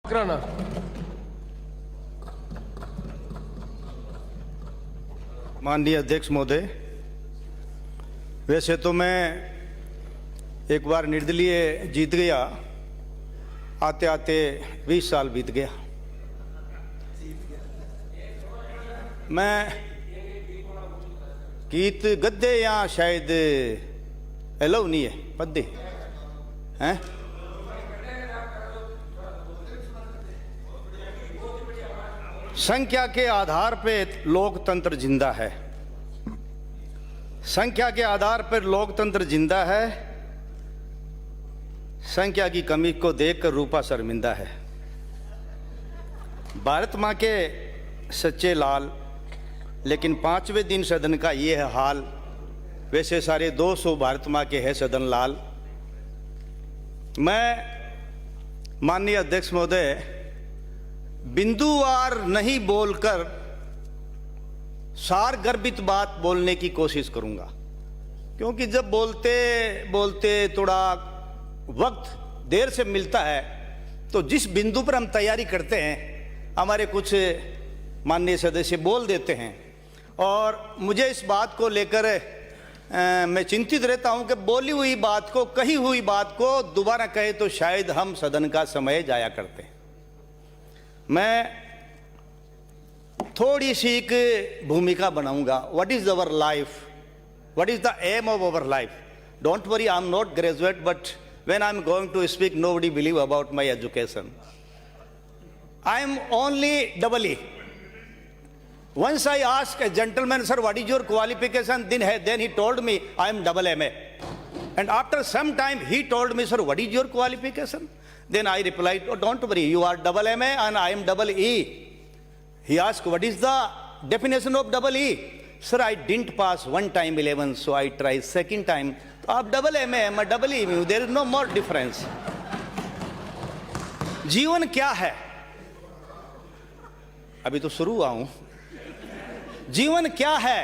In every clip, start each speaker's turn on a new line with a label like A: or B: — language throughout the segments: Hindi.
A: कराना।
B: माननीय अध्यक्ष महोदय, वैसे तो मैं एक बार निर्दलीय जीत गया, आते आते 20 साल बीत गया। मैं गीत गद्दे या शायद एलो नहीं है पद्दे हैं। संख्या के आधार पर लोकतंत्र जिंदा है। संख्या के आधार पर लोकतंत्र जिंदा है। संख्या की कमी को देखकर रूपा शर्मिंदा है। भारत माँ के सच्चे लाल, लेकिन 5वें दिन सदन का ये है हाल। वैसे सारे 200 भारत माँ के है सदन लाल। मैं माननीय अध्यक्ष महोदय बिंदुवार नहीं बोलकर सार गर्भित बात बोलने की कोशिश करूंगा, क्योंकि जब बोलते बोलते थोड़ा वक्त देर से मिलता है तो जिस बिंदु पर हम तैयारी करते हैं हमारे कुछ माननीय सदस्य बोल देते हैं, और मुझे इस बात को लेकर मैं चिंतित रहता हूं कि बोली हुई बात को, कही हुई बात को दोबारा कहे तो शायद हम सदन का समय जाया करते हैं। मैं थोड़ी सी एक भूमिका बनाऊंगा। What is our life, what is the aim of our life. Don't worry, I am not graduate, but when I am going to speak nobody believe about my education. I am only double E. Once I asked a gentleman, sir, what is your qualification? Then he told me, I am double MA. And after some time, he told me, sir, what is your qualification? Then I replied, oh, don't worry, you are double MA and I am double E. He asked, what is the definition of double E? Sir, I didn't pass one time 11, so I tried second time. आप double MA, मैं double E में हूँ. There is no more difference. जीवन क्या है? अभी तो शुरू हुआ हूँ। जीवन क्या है?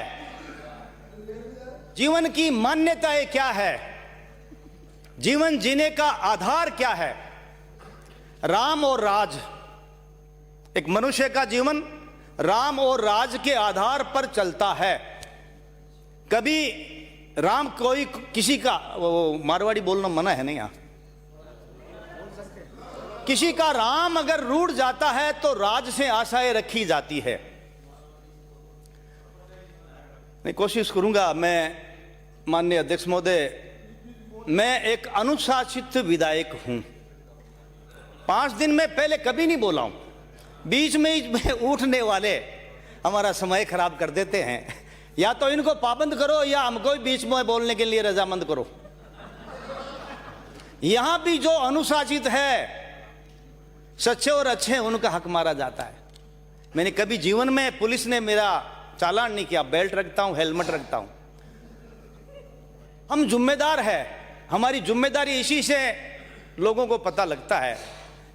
B: जीवन की मान्यताएं क्या है? जीवन जीने का आधार क्या है? राम और राज। एक मनुष्य का जीवन राम और राज के आधार पर चलता है। कभी राम कोई किसी का, वो मारवाड़ी बोलना मना है नहीं, यहां किसी का राम अगर रूठ जाता है तो राज से आशाएं रखी जाती है। मैं कोशिश करूंगा, मैं माननीय अध्यक्ष महोदय, मैं एक अनुशासित विधायक हूं। 5 दिन में पहले कभी नहीं बोला हूं। बीच में उठने वाले हमारा समय खराब कर देते हैं। या तो इनको पाबंद करो या हमको भी बीच में बोलने के लिए रजामंद करो। यहां भी जो अनुशासित है, सच्चे और अच्छे हैं, उनका हक मारा जाता है। मैंने कभी जीवन में, पुलिस ने मेरा चालान नहीं किया। बेल्ट रखता हूं, हेलमेट रखता हूं। हम जिम्मेदार हैं। हमारी जिम्मेदारी इसी से लोगों को पता लगता है,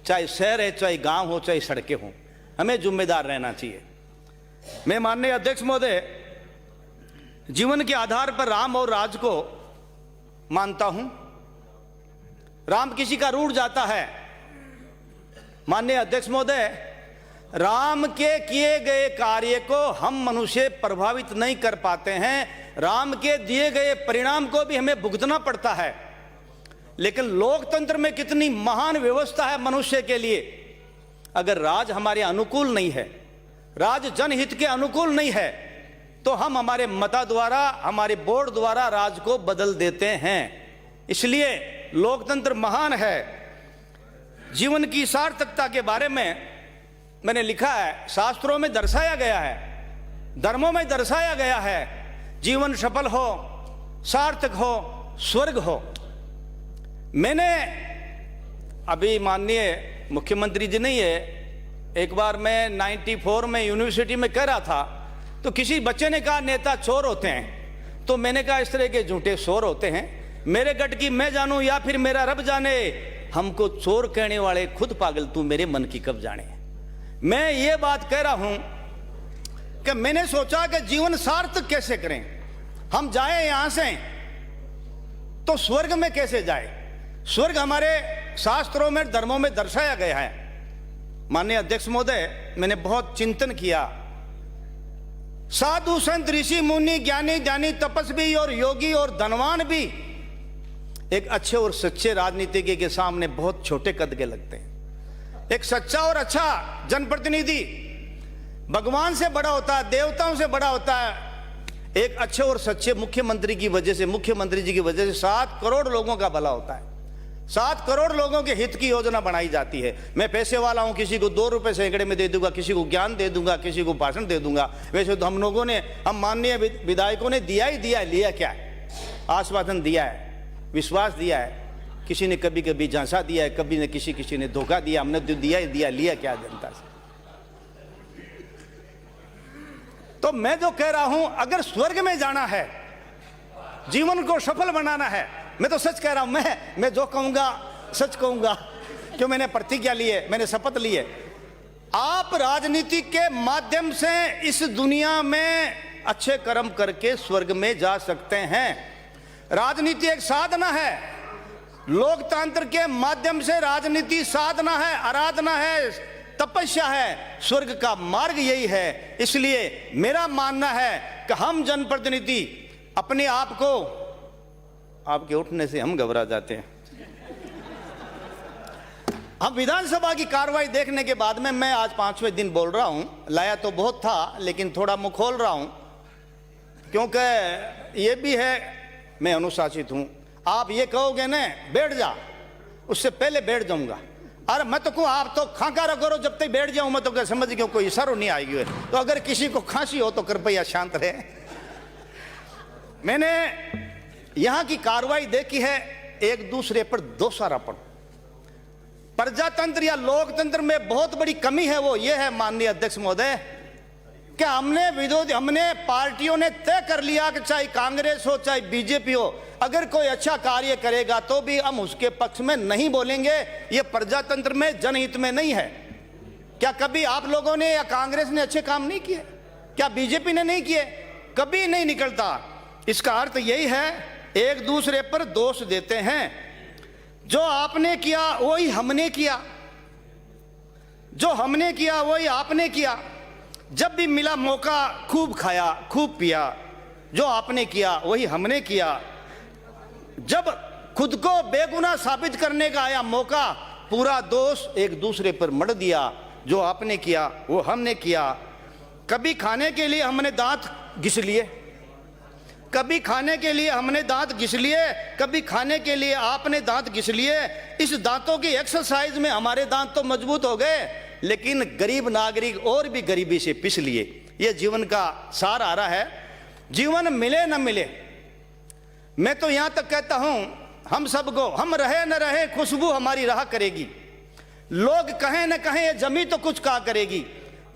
B: चाहे शहर है, चाहे गांव हो, चाहे सड़कें हों, हमें जिम्मेदार रहना चाहिए। मैं माननीय अध्यक्ष महोदय जीवन के आधार पर राम और राज को मानता हूं। राम किसी का रूठ जाता है। माननीय अध्यक्ष महोदय, राम के किए गए कार्य को हम मनुष्य प्रभावित नहीं कर पाते हैं। राम के दिए गए परिणाम को भी हमें भुगतना पड़ता है। लेकिन लोकतंत्र में कितनी महान व्यवस्था है मनुष्य के लिए। अगर राज हमारे अनुकूल नहीं है, राज जनहित के अनुकूल नहीं है, तो हम हमारे मता द्वारा, हमारे बोर्ड द्वारा राज को बदल देते हैं। इसलिए लोकतंत्र महान है। जीवन की सार्थकता के बारे में मैंने लिखा है, शास्त्रों में दर्शाया गया है, धर्मों में दर्शाया गया है, जीवन सफल हो, सार्थक हो, स्वर्ग हो। मैंने अभी माननीय मुख्यमंत्री जी नहीं है, एक बार मैं 94 में यूनिवर्सिटी में कह रहा था, तो किसी बच्चे ने कहा नेता चोर होते हैं। तो मैंने कहा इस तरह के झूठे शोर होते हैं। मेरे गट की मैं जानूं या फिर मेरा रब जाने, हमको चोर कहने वाले खुद पागल, तू मेरे मन की कब जाने। मैं ये बात कह रहा हूं कि मैंने सोचा कि जीवन सार्थक कैसे करें। हम जाए यहां से तो स्वर्ग में कैसे जाए। स्वर्ग हमारे शास्त्रों में, धर्मों में दर्शाया गया है। माननीय अध्यक्ष महोदय, मैंने बहुत चिंतन किया। साधु संत ऋषि मुनि ज्ञानी ज्ञानी तपस्वी और योगी और धनवान भी एक अच्छे और सच्चे राजनीतिज्ञ के सामने बहुत छोटे कद के लगते हैं। एक सच्चा और अच्छा जनप्रतिनिधि भगवान से बड़ा होता है, देवताओं से बड़ा होता है। एक अच्छे और सच्चे मुख्यमंत्री की वजह से, मुख्यमंत्री जी की वजह से 7 करोड़ लोगों का भला होता है। 7 करोड़ लोगों के हित की योजना बनाई जाती है। मैं पैसे वाला हूं, किसी को 2 रुपए सैकड़े में दे दूंगा, किसी को ज्ञान दे दूंगा, किसी को भाषण दे दूंगा। वैसे तो हम माननीय विधायकों ने दिया ही दिया है। लिया क्या है? आश्वासन दिया है, विश्वास दिया है। किसी ने कभी कभी झांसा दिया है, कभी ने किसी ने धोखा दिया। हमने तो दिया ही दिया। लिया क्या जनता से? तो मैं जो कह रहा हूं, अगर स्वर्ग में जाना है, जीवन को सफल बनाना है, मैं तो सच कह रहा हूं। मैं जो कहूंगा सच कहूंगा, क्यों मैंने प्रतिज्ञा ली है, मैंने शपथ ली है। आप राजनीति के माध्यम से इस दुनिया में अच्छे कर्म करके स्वर्ग में जा सकते हैं। राजनीति एक साधना है। लोकतंत्र के माध्यम से राजनीति साधना है, आराधना है, तपस्या है। स्वर्ग का मार्ग यही है। इसलिए मेरा मानना है कि हम जनप्रतिनिधि अपने आप को, आपके उठने से हम घबरा जाते हैं। अब विधानसभा की कार्रवाई देखने के बाद में मैं आज 5वें दिन बोल रहा हूं। लाया तो बहुत था, लेकिन थोड़ा मुंह खोल रहा हूं, क्योंकि ये भी है मैं अनुशासित हूं। आप ये कहोगे ना बैठ जा, उससे पहले बैठ जाऊंगा। अरे मैं तो कहूँ आप तो खांका रखो, जब तक बैठ जाऊं मैं तो क्या समझ गया कोई इशारा नहीं आएगी है। तो अगर किसी को खांसी हो तो कृपया शांत रहे। मैंने यहां की कार्रवाई देखी है, एक दूसरे पर दोषारोपण। प्रजातंत्र या लोकतंत्र में बहुत बड़ी कमी है, वो ये है माननीय अध्यक्ष महोदय कि हमने पार्टियों ने तय कर लिया कि चाहे कांग्रेस हो चाहे बीजेपी हो, अगर कोई अच्छा कार्य करेगा तो भी हम उसके पक्ष में नहीं बोलेंगे। ये प्रजातंत्र में जनहित में नहीं है। क्या कभी आप लोगों ने या कांग्रेस ने अच्छे काम नहीं किए? क्या बीजेपी ने नहीं किए? कभी नहीं निकलता। इसका अर्थ यही है, एक दूसरे पर दोष देते हैं। जो आपने किया वही हमने किया, जो हमने किया वही आपने किया। जब भी मिला मौका खूब खाया खूब पिया। जो आपने किया वही हमने किया। जब खुद को बेगुनाह साबित करने का आया मौका, पूरा दोष एक दूसरे पर मढ़ दिया। जो आपने किया वो हमने किया। कभी खाने के लिए हमने दांत घिस लिए, कभी खाने के लिए हमने दांत घिस लिए, कभी खाने के लिए आपने दांत घिस लिए। इस दांतों की एक्सरसाइज में हमारे दांत तो मजबूत हो गए, लेकिन गरीब नागरिक और भी गरीबी से पिस लिए। यह जीवन का सार आ रहा है। जीवन मिले न मिले, मैं तो यहां तक कहता हूं, हम सबको, हम रहे न रहे खुशबू हमारी रहा करेगी। लोग कहें न कहें ये जमी तो कुछ कहा करेगी।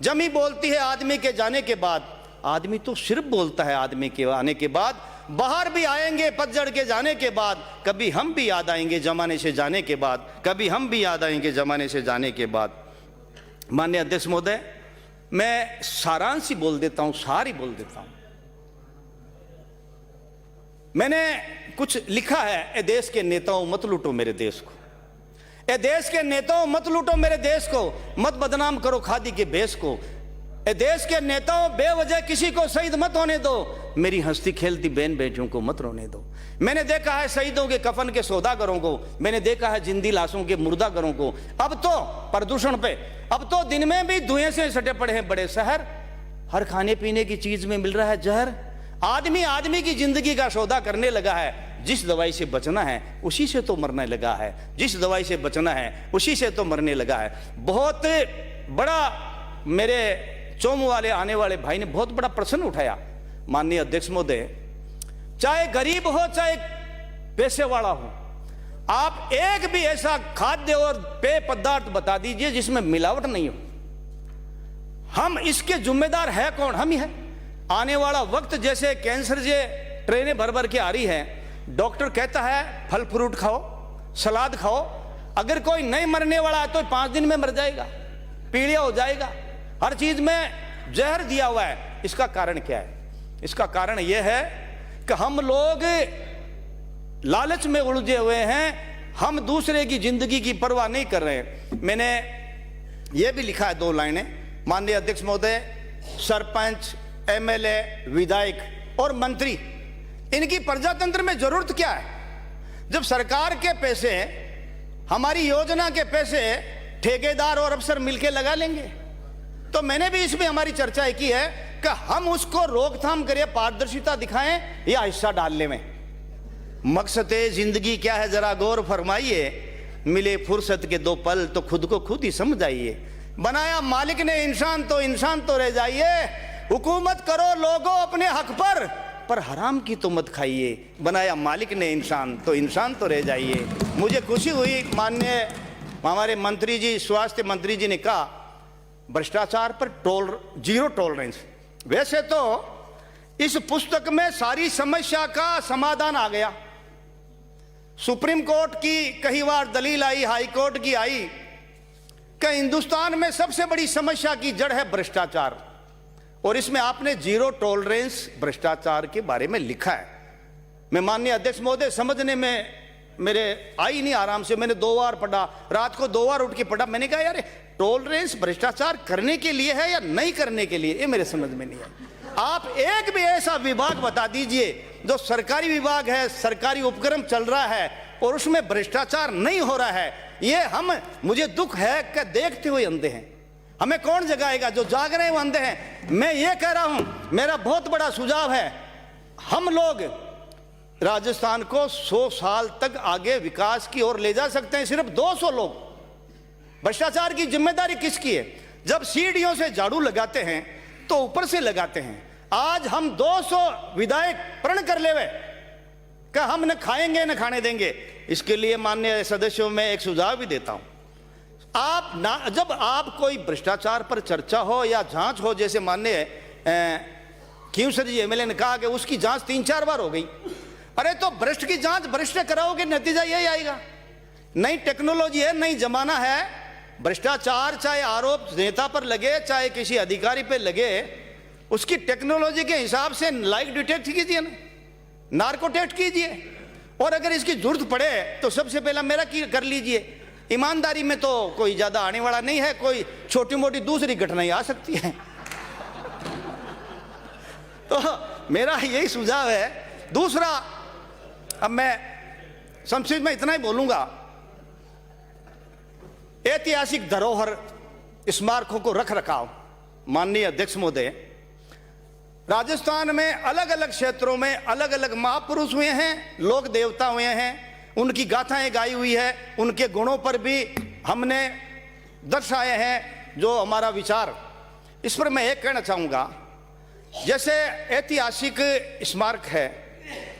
B: जमी बोलती है आदमी के जाने के बाद, आदमी तो सिर्फ बोलता है आदमी के आने के बाद। बाहर भी आएंगे पतझड़ के जाने के बाद, कभी हम भी याद आएंगे जमाने से जाने के बाद, कभी हम भी याद आएंगे जमाने से जाने के बाद। माननीय अध्यक्ष महोदय, मैं सारांश ही बोल देता हूं, सार ही बोल देता हूं। मैंने कुछ लिखा है, ए देश के नेताओं मत लूटो मेरे देश को, ए देश के नेताओं मत लूटो मेरे देश को, मत बदनाम करो खादी के भेष को। ए देश के नेताओं बेवजह किसी को शहीद मत होने दो, मेरी हंसती खेलती बहन बेटियों को मत रोने दो। मैंने देखा है शहीदों के कफन के सौदागरों को, मैंने देखा है जिंदी लाशों के मुर्दागरों को। अब तो प्रदूषण पे, अब तो दिन में भी धुएं से सटे पड़े हैं बड़े शहर। हर खाने पीने की चीज में मिल रहा है जहर। आदमी आदमी की जिंदगी का सौदा करने लगा है। जिस दवाई से बचना है उसी से तो मरने लगा है, जिस दवाई से बचना है उसी से तो मरने लगा है। बहुत बड़ा, मेरे चोम वाले आने वाले भाई ने बहुत बड़ा प्रश्न उठाया। माननीय अध्यक्ष महोदय, चाहे गरीब हो चाहे पैसे वाला हो, आप एक भी ऐसा खाद्य और पेय पदार्थ बता दीजिए जिसमें मिलावट नहीं हो। हम इसके जिम्मेदार है कौन? हम ही है। आने वाला वक्त जैसे कैंसर जे ट्रेनें भर भर के आ रही है, डॉक्टर कहता है फल फ्रूट खाओ, सलाद खाओ। अगर कोई नहीं मरने वाला है तो 5 दिन में मर जाएगा, पीड़िया हो जाएगा। हर चीज में जहर दिया हुआ है। इसका कारण क्या है? इसका कारण यह है कि हम लोग लालच में उलझे हुए हैं। हम दूसरे की जिंदगी की परवाह नहीं कर रहे हैं। मैंने ये भी लिखा है 2 लाइनें, माननीय अध्यक्ष महोदय, सरपंच, एमएलए, विधायक और मंत्री, इनकी प्रजातंत्र में जरूरत क्या है? जब सरकार के पैसे, हमारी योजना के पैसे ठेकेदार और अफसर मिलकर लगा लेंगे। तो मैंने भी इसमें हमारी चर्चा की है कि हम उसको रोकथाम करें, पारदर्शिता दिखाएं या हिस्सा डालने में। मकसद जिंदगी क्या है जरा गौर फरमाइए, मिले फुर्सत के 2 पल तो खुद को खुद ही समझ आइए। बनाया मालिक ने इंसान तो रह जाइए। हुकूमत करो लोगों अपने हक पर हराम की तो मत खाइए। बनाया मालिक ने इंसान तो रह जाइए। मुझे खुशी हुई माननीय हमारे मंत्री जी, स्वास्थ्य मंत्री जी ने कहा भ्रष्टाचार पर जीरो टॉलरेंस। वैसे तो इस पुस्तक में सारी समस्या का समाधान आ गया। सुप्रीम कोर्ट की कई बार दलील आई, हाई कोर्ट की आई कि हिंदुस्तान में सबसे बड़ी समस्या की जड़ है भ्रष्टाचार, और इसमें आपने जीरो टॉलरेंस भ्रष्टाचार के बारे में लिखा है। मैं माननीय अध्यक्ष महोदय समझने में मेरे आई नहीं आराम से, मैंने 2 बार पढ़ा, रात को 2 बार उठ के पढ़ा। मैंने कहा यार टॉलरेंस भ्रष्टाचार करने के लिए है या नहीं करने के लिए, ये मेरे समझ में नहीं है। आप एक भी ऐसा विभाग बता दीजिए जो सरकारी विभाग है, सरकारी उपक्रम चल रहा है और उसमें भ्रष्टाचार नहीं हो रहा है। ये मुझे दुख है कि देखते हुए अंधे हैं। हमें कौन जगाएगा? जो जाग रहे हैं वो अंधे हैं। मैं ये कह रहा हूं, मेरा बहुत बड़ा सुझाव है, हम लोग राजस्थान को 100 साल तक आगे विकास की ओर ले जा सकते हैं। सिर्फ 200 लोग। भ्रष्टाचार की जिम्मेदारी किसकी है? जब सीढ़ियों से झाड़ू लगाते हैं तो ऊपर से लगाते हैं। आज हम 200 विधायक प्रण कर लेवे कि हम न खाएंगे न खाने देंगे। इसके लिए माननीय सदस्यों में एक सुझाव भी देता हूं, जब आप कोई भ्रष्टाचार पर चर्चा हो या जांच हो, जैसे माननीय खींवसर जी एमएलए ने कहा कि उसकी जांच 3-4 बार हो गई। अरे तो भ्रष्ट की जांच भ्रष्ट कराओगे, नतीजा यही आएगा। नई टेक्नोलॉजी है, नई जमाना है। भ्रष्टाचार चाहे आरोप नेता पर लगे चाहे किसी अधिकारी पर लगे, उसकी टेक्नोलॉजी के हिसाब से लाइक डिटेक्ट कीजिए ना, नार्को टेस्ट कीजिए, और अगर इसकी जरूरत पड़े तो सबसे पहला मेरा कर लीजिए। ईमानदारी में तो कोई ज्यादा आने वाला नहीं है, कोई छोटी मोटी दूसरी घटनाएं आ सकती है। तो मेरा यही सुझाव है। दूसरा, अब मैं संक्षिप्त में इतना ही बोलूंगा, ऐतिहासिक धरोहर स्मारकों को रख रखाव। माननीय अध्यक्ष महोदय, राजस्थान में अलग अलग क्षेत्रों में अलग अलग महापुरुष हुए हैं, लोक देवता हुए हैं, उनकी गाथाएं गाई हुई है, उनके गुणों पर भी हमने दर्शाए हैं जो हमारा विचार। इस पर मैं एक कहना चाहूँगा, जैसे ऐतिहासिक स्मारक है,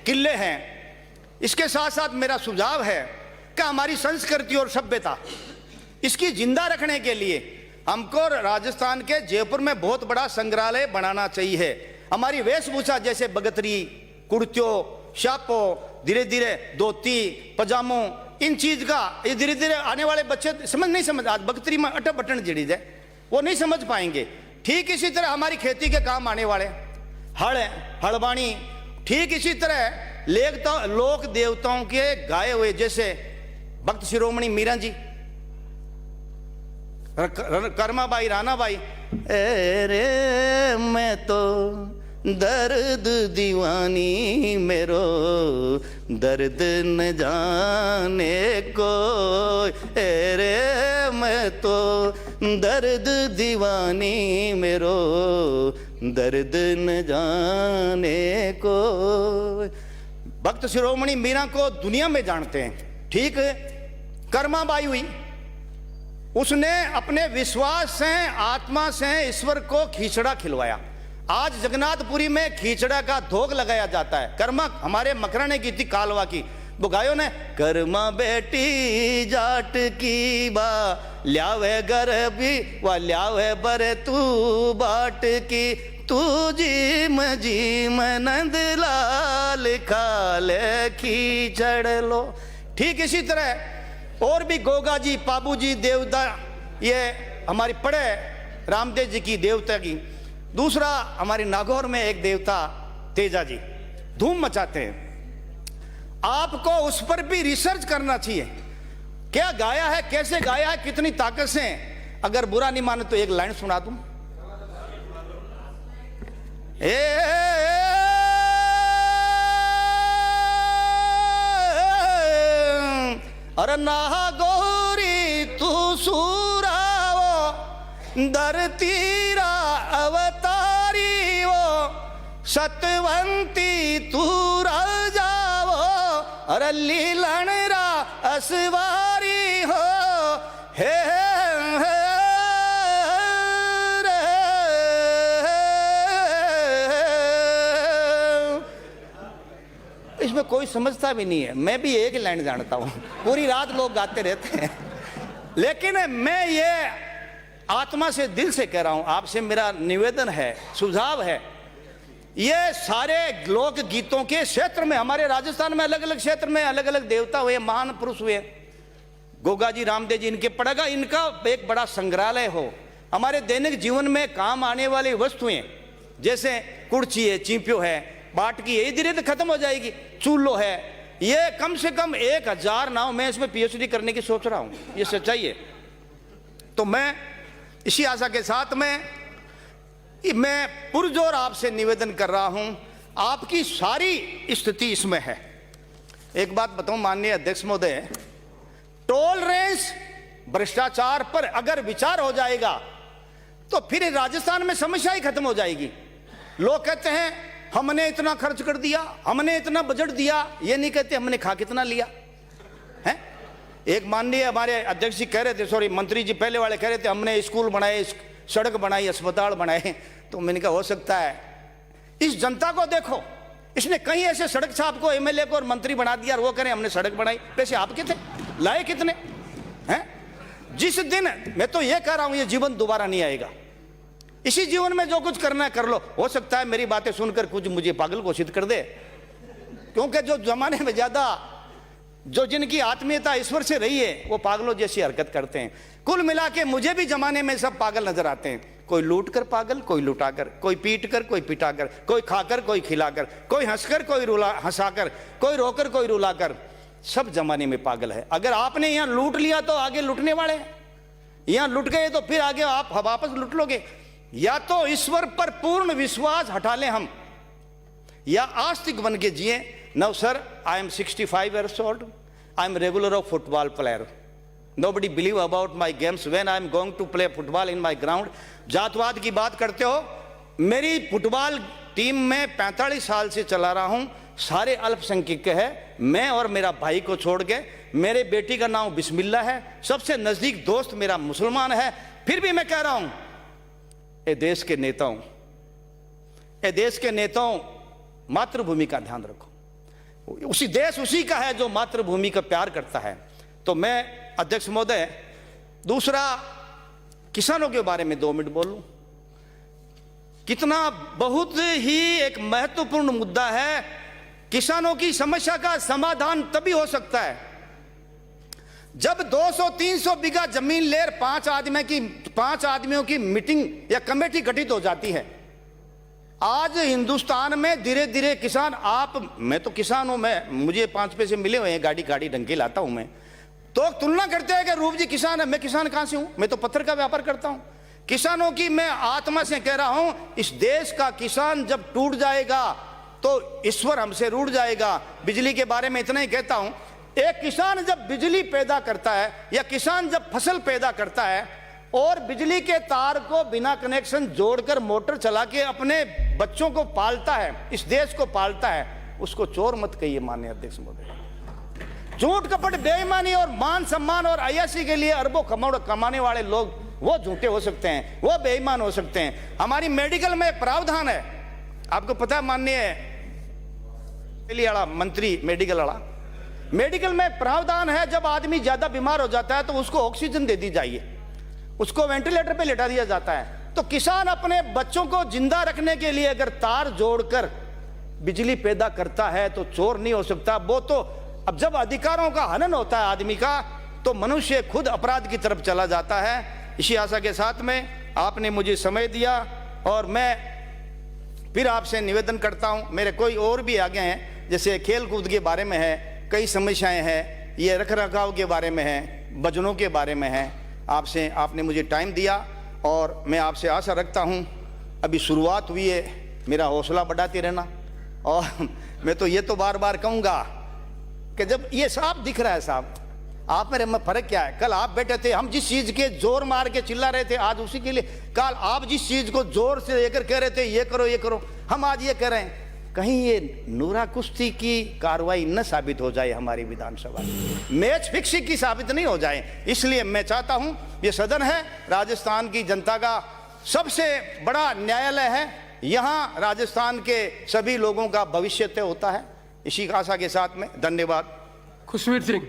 B: किले हैं, इसके साथ साथ मेरा सुझाव है कि हमारी संस्कृति और सभ्यता इसकी जिंदा रखने के लिए हमको राजस्थान के जयपुर में बहुत बड़ा संग्रहालय बनाना चाहिए। हमारी वेशभूषा जैसे बगतरी, कुर्तियों, शापो, धीरे धीरे धोती, पजामों, इन चीज का ये धीरे धीरे आने वाले बच्चे नहीं समझ। आज बगतरी में अटक बटन जड़ी है, वो नहीं समझ पाएंगे। ठीक इसी तरह हमारी खेती के काम आने वाले हड़बाणी, ठीक इसी तरह लोक देवताओं के गाए हुए, जैसे भक्त शिरोमणि मीरा जी, कर्माबाई, रानाबाई, रे मैं तो दर्द दीवानी मेरो दर्द न जाने को, रे मैं तो दर्द दीवानी मेरो दर्द न जाने को। भक्त शिरोमणि मीरा को दुनिया में जानते हैं। ठीक कर्माबाई हुई, उसने अपने विश्वास से, आत्मा से ईश्वर को खिचड़ा खिलवाया। आज जगन्नाथपुरी में खिचड़ा का भोग लगाया जाता है। कर्मा हमारे मकरा ने की थी, कालवा की, वो गायों ने, कर्मा बेटी जाट की बा ल्यावे गरबी व ल्यावे बरे तू बाट की, तू जी नंद लाल खाले खिचड़ लो। ठीक इसी तरह और भी गोगा जी, पाबू जी देवता, ये हमारी पड़े रामदेव जी की देवता की। दूसरा, हमारी नागौर में एक देवता तेजा जी धूम मचाते हैं। आपको उस पर भी रिसर्च करना चाहिए, क्या गाया है, कैसे गाया है, कितनी ताकत से। अगर बुरा नहीं माने तो एक लाइन सुना दूं। अरे ना गौरी तू सूरावो धरतीरा अवतारी वो सतवंती तू राजावो अरे लीलन रा असवारी हो हे इसमें कोई समझता भी नहीं है, मैं भी एक लाइन जानता हूं, पूरी रात लोग गाते रहते हैं। लेकिन मैं ये आत्मा से दिल से कह रहा हूं, आपसे मेरा निवेदन है, सुझाव है, ये सारे लोक गीतों के क्षेत्र में हमारे राजस्थान में अलग अलग क्षेत्र में अलग अलग देवता हुए, महान पुरुष हुए, गोगा जी, रामदेव जी, इनके पड़ेगा, इनका एक बड़ा संग्रहालय हो। हमारे दैनिक जीवन में काम आने वाली वस्तुएं जैसे कुर्ची है, चिंपियो है, बाटकी है, धीरे धीरे खत्म हो जाएगी, चूल्हो है, ये कम से कम 1000 नाव, मैं इसमें पीएचडी करने की सोच रहा हूं, ये सच्चाई है। तो मैं इसी आशा के साथ मैं पुरजोर आपसे निवेदन कर रहा हूं, आपकी सारी स्थिति इसमें है। एक बात बताऊं माननीय अध्यक्ष महोदय, टॉलरेंस भ्रष्टाचार पर अगर विचार हो जाएगा तो फिर राजस्थान में समस्या ही खत्म हो जाएगी। लोग कहते हैं हमने इतना खर्च कर दिया, हमने इतना बजट दिया, ये नहीं कहते हमने खा कितना लिया है। एक माननीय हमारे अध्यक्ष जी कह रहे थे, सॉरी मंत्री जी पहले वाले कह रहे थे हमने स्कूल बनाए, सड़क बनाई, अस्पताल बनाए, तो मैंने कहा हो सकता है इस जनता को देखो, इसने कहीं ऐसे सड़क छाप को एमएलए को और मंत्री बना दिया और वो करें हमने सड़क बनाई, पैसे आपके थे, लाए कितने हैं। जिस दिन, मैं तो ये कह रहा हूं ये जीवन दोबारा नहीं आएगा, इसी जीवन में जो कुछ करना है कर लो। हो सकता है मेरी बातें सुनकर कुछ मुझे पागल घोषित कर दे, क्योंकि जो जमाने में ज्यादा जो जिनकी आत्मीयता ईश्वर से रही है वो पागलों जैसी हरकत करते हैं। कुल मिला के मुझे भी जमाने में सब पागल नजर आते हैं, कोई लूट कर पागल, कोई लुटाकर, कोई पीट कर, कोई पिटाकर, कोई खाकर, कोई खिलाकर, कोई हंसकर, कोई हंसाकर, कोई रोकर, कोई रुलाकर, सब जमाने में पागल है। अगर आपने यहां लूट लिया तो आगे लूटने वाले हैं, यहां लुट गए तो फिर आगे आप वापस लूट लोगे। या तो ईश्वर पर पूर्ण विश्वास हटा लें हम, या आस्तिक बन के जिए। Now sir, I am 65 years old, I am regular of football player, nobody believe about my games when I am going to play football in my ground। जातवाद की बात करते हो, मेरी फुटबॉल टीम में 45 साल से चला रहा हूं, सारे अल्पसंख्यक है, मैं और मेरा भाई को छोड़ के। मेरे बेटी का नाम बिस्मिल्ला है, सबसे नजदीक दोस्त मेरा मुसलमान है। फिर भी मैं कह रहा हूं, ए देश के नेताओं, ए देश के नेताओं, मातृभूमि का ध्यान रखो। उसी देश उसी का है जो मातृभूमि का प्यार करता है। तो मैं अध्यक्ष महोदय, दूसरा किसानों के बारे में 2 मिनट बोलूं। कितना बहुत ही एक महत्वपूर्ण मुद्दा है। किसानों की समस्या का समाधान तभी हो सकता है जब 200-300 बीघा जमीन लेकर 5 आदमियों की मीटिंग या कमेटी गठित हो जाती है। आज हिंदुस्तान में धीरे धीरे किसान, मैं तो किसान हूं, मुझे 5 पैसे मिले हुए हैं, गाड़ी ढंग की लाता हूं मैं। तो तुलना करते हैं कि रूप जी किसान है, मैं किसान कहां से हूं, मैं तो पत्थर का व्यापार करता हूं। किसानों की मैं आत्मा से कह रहा हूं, इस देश का किसान जब टूट जाएगा तो ईश्वर हमसे रूठ जाएगा। बिजली के बारे में इतना ही कहता हूं, एक किसान जब बिजली पैदा करता है या किसान जब फसल पैदा करता है और बिजली के तार को बिना कनेक्शन जोड़कर मोटर चला के अपने बच्चों को पालता है, इस देश को पालता है, उसको चोर मत कहिए माननीय अध्यक्ष महोदय। झूठ कपट बेईमानी और मान सम्मान और अय्याशी के लिए अरबों कमाने वाले लोग वो झूठे हो सकते हैं, वो बेईमान हो सकते हैं। हमारी मेडिकल में प्रावधान है, आपको पता है माननीय मंत्री मेडिकल में प्रावधान है, जब आदमी ज्यादा बीमार हो जाता है तो उसको ऑक्सीजन दे दी जाइए, उसको वेंटिलेटर पे लेटा दिया जाता है। तो किसान अपने बच्चों को जिंदा रखने के लिए अगर तार जोड़कर बिजली पैदा करता है तो चोर नहीं हो सकता वो। तो अब जब अधिकारों का हनन होता है आदमी का, तो मनुष्य खुद अपराध की तरफ चला जाता है। इसी आशा के साथ में आपने मुझे समय दिया और मैं फिर आपसे निवेदन करता हूं। मेरे कोई और भी आगे हैं, जैसे खेल कूद के बारे में है, कई समस्याएं हैं, ये रख रखाव के बारे में है, भजनों के बारे में है, आपसे, आपने मुझे टाइम दिया और मैं आपसे आशा रखता हूँ, अभी शुरुआत हुई है, मेरा हौसला बढ़ाते रहना। और मैं तो ये तो बार बार कहूँगा कि जब ये साफ दिख रहा है साहब, आप मेरे में फर्क क्या है? कल आप बैठे थे, हम जिस चीज के जोर मार के चिल्ला रहे थे आज उसी के लिए, कल आप जिस चीज को जोर से लेकर कह रहे थे ये करो ये करो, हम आज ये कह रहे हैं। कहीं ये नूरा कुश्ती की कार्रवाई न साबित हो जाए हमारी विधानसभा, मैच फिक्सिंग की साबित नहीं हो जाए। इसलिए मैं चाहता हूं, ये सदन है, राजस्थान की जनता का सबसे बड़ा न्यायालय है, यहां राजस्थान के सभी लोगों का भविष्य तय होता है। इसी आशा के साथ में धन्यवाद।
A: खुशवीर सिंह।